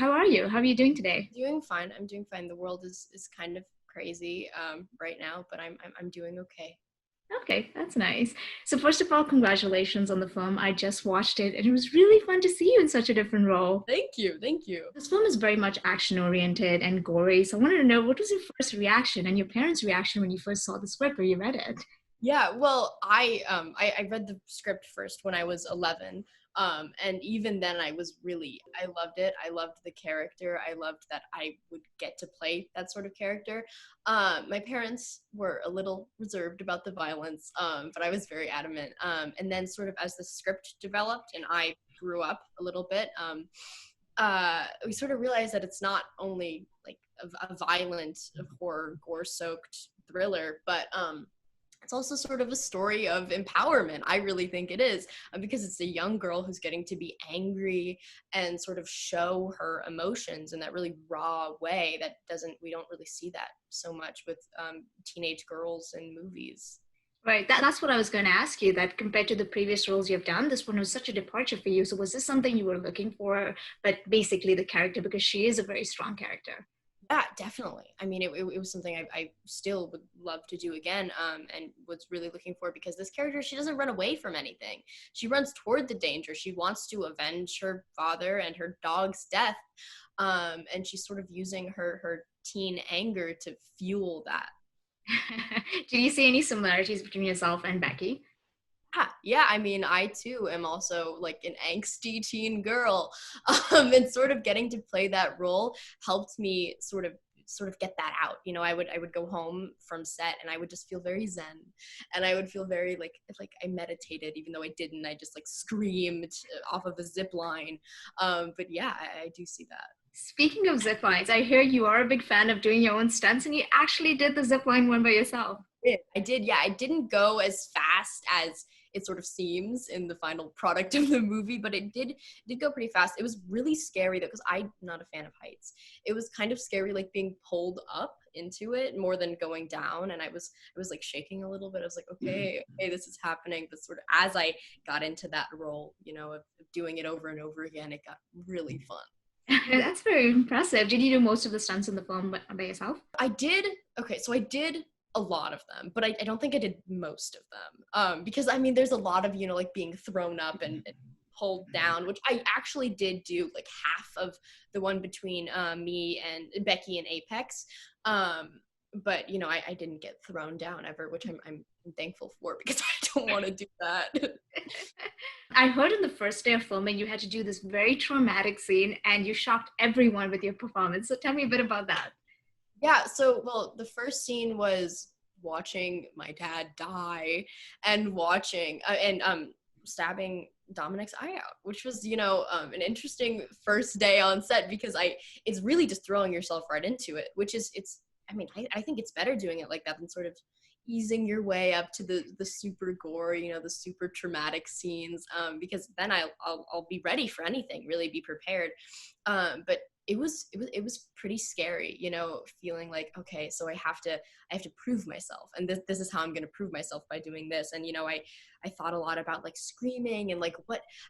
how are you? How are you doing today? Doing fine. I'm doing fine. The world is kind of crazy right now, but I'm doing okay. Okay, that's nice. So first of all, congratulations on the film. I just watched it and it was really fun to see you in such a different role. Thank you. Thank you. This film is very much action oriented and gory. So I wanted to know what was your first reaction and your parents' reaction when you first saw the script or you read it? Yeah, well, I read the script first when I was 11. And even then I loved it. I loved the character. I loved that I would get to play that sort of character. My parents were a little reserved about the violence, but I was very adamant. And then sort of as the script developed and I grew up a little bit, we sort of realized that it's not only like a violent horror gore soaked thriller, but it's also sort of a story of empowerment. I really think it is, because it's a young girl who's getting to be angry and sort of show her emotions in that really raw way that doesn't we don't really see that so much with teenage girls in movies. Right, that's what I was going to ask you. That compared to the previous roles you've done, this one was such a departure for you. So was this something you were looking for, but basically the character, because she is a very strong character? Yeah, definitely. I mean, it was something I still would love to do again, and was really looking for, because this character, she doesn't run away from anything. She runs toward the danger. She wants to avenge her father and her dog's death, and she's sort of using her teen anger to fuel that. Do you see any similarities between yourself and Becky? Yeah, I mean, I too am also like an angsty teen girl, and sort of getting to play that role helped me sort of get that out. I would go home from set and I would just feel very zen, and I would feel very like I meditated, even though I didn't. I just like screamed off of a zip line. But yeah, I do see that. Speaking of zip lines, I hear you are a big fan of doing your own stunts and you actually did the zip line one by yourself. I did, yeah. I didn't go as fast as it sort of seems in the final product of the movie, but it did go pretty fast. It was really scary though, because I'm not a fan of heights. It was kind of scary, like being pulled up into it more than going down, and I was like shaking a little bit. I was like, okay, this is happening. But sort of as I got into that role, of doing it over and over again, it got really fun. That's very impressive. Did you do most of the stunts in the film by yourself? I did. Okay, so I did a lot of them, but I don't think I did most of them. Because I mean, there's a lot of like being thrown up and pulled down, which I actually did do like half of the one between me and Becky and Apex. But I didn't get thrown down ever, which I'm thankful for, because I don't want to do that. I heard in the first day of filming you had to do this very traumatic scene and you shocked everyone with your performance. So tell me a bit about that. Yeah, so well, the first scene was watching my dad die and watching and stabbing Dominic's eye out, which was an interesting first day on set, because it's really just throwing yourself right into it, which is it's I mean I think it's better doing it like that than sort of easing your way up to the super gore, the super traumatic scenes, because then I'll be ready for anything, really be prepared. But it was pretty scary, feeling like, okay, so I have to prove myself, and this is how I'm going to prove myself, by doing this. And I thought a lot about like screaming and like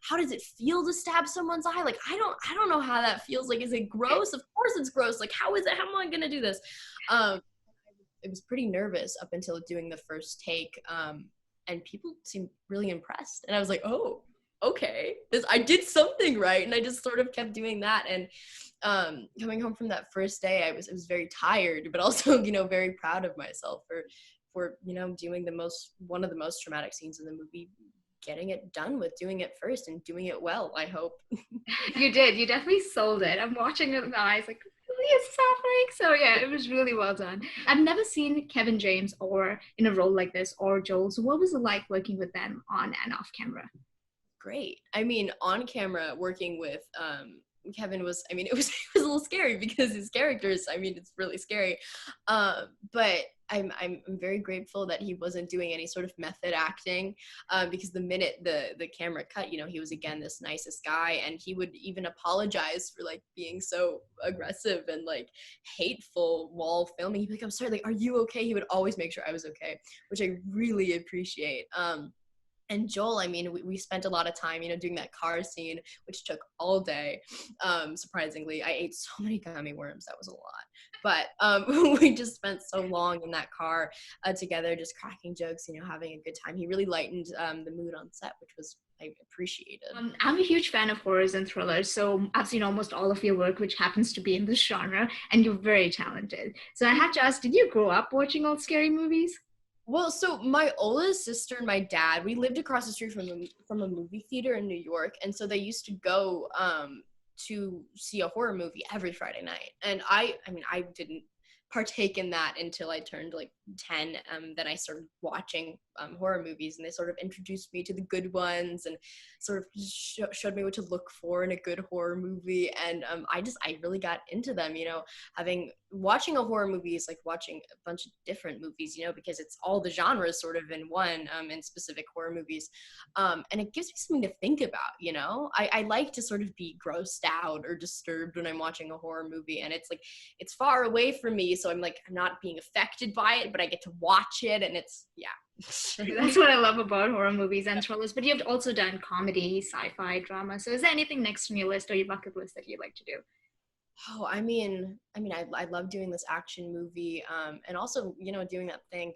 how does it feel to stab someone's eye? Like I don't know how that feels. Like, is it gross? Of course it's gross. Like, how am I going to do this? It was pretty nervous up until doing the first take, and people seemed really impressed, and I was like, oh, okay, I did something right. And I just sort of kept doing that. And coming home from that first day, I was very tired, but also very proud of myself for doing one of the most traumatic scenes in the movie, getting it done with, doing it first and doing it well, I hope. You did. You definitely sold it. I'm watching it with my eyes like, really is this happening? So yeah, it was really well done. I've never seen Kevin James or in a role like this, or Joel. So what was it like working with them on and off camera? Great. I mean, on camera, working with Kevin was, I mean, it was it was a little scary, because his characters, I mean, it's really scary. But I'm very grateful that he wasn't doing any sort of method acting, because the minute the camera cut, he was again this nicest guy, and he would even apologize for like being so aggressive and like hateful while filming. He'd be like, "I'm sorry, like, are you okay?" He would always make sure I was okay, which I really appreciate. And Joel, I mean, we spent a lot of time, doing that car scene, which took all day. Surprisingly, I ate so many gummy worms. That was a lot. But we just spent so long in that car together, just cracking jokes, having a good time. He really lightened the mood on set, which was I appreciated. I'm a huge fan of horrors and thrillers, so I've seen almost all of your work, which happens to be in this genre, and you're very talented. So I have to ask, did you grow up watching all scary movies? Well, so my oldest sister and my dad, we lived across the street from a movie theater in New York, and so they used to go to see a horror movie every Friday night. And I mean, I didn't partake in that until I turned like 10. Then I started watching horror movies, and they sort of introduced me to the good ones and sort of showed me what to look for in a good horror movie. And I really got into them, watching a horror movie is like watching a bunch of different movies, because it's all the genres sort of in one, in specific horror movies. And it gives me something to think about, I like to sort of be grossed out or disturbed when I'm watching a horror movie, and it's like, it's far away from me. So I'm not being affected by it, but I get to watch it, and it's, yeah. That's what I love about horror movies and thrillers. But you've also done comedy, sci-fi, drama. So is there anything next on your list or your bucket list that you'd like to do? Oh, I love doing this action movie, and also, doing that thing,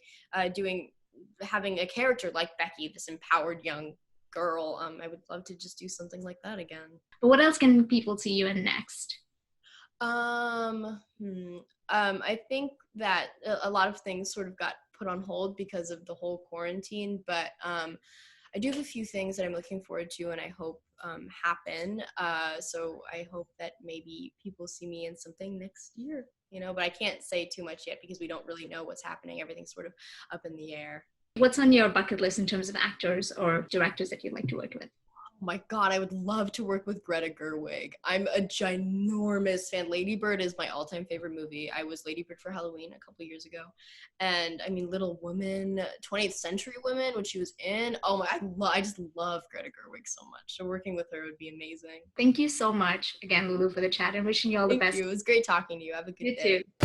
having a character like Becky, this empowered young girl. I would love to just do something like that again. But what else can people see you in next? I think that a lot of things sort of got put on hold because of the whole quarantine, but I do have a few things that I'm looking forward to, and I hope happen. So I hope that maybe people see me in something next year, but I can't say too much yet because we don't really know what's happening. Everything's sort of up in the air. What's on your bucket list in terms of actors or directors that you'd like to work with? Oh my God, I would love to work with Greta Gerwig. I'm a ginormous fan. Lady Bird is my all-time favorite movie. I was Lady Bird for Halloween a couple years ago. And I mean, Little Women, 20th Century Women, which she was in. Oh my, I just love Greta Gerwig so much. So working with her would be amazing. Thank you so much again, Lulu, for the chat, and wishing you all the best. Thank you. It was great talking to you. Have a good day. You too.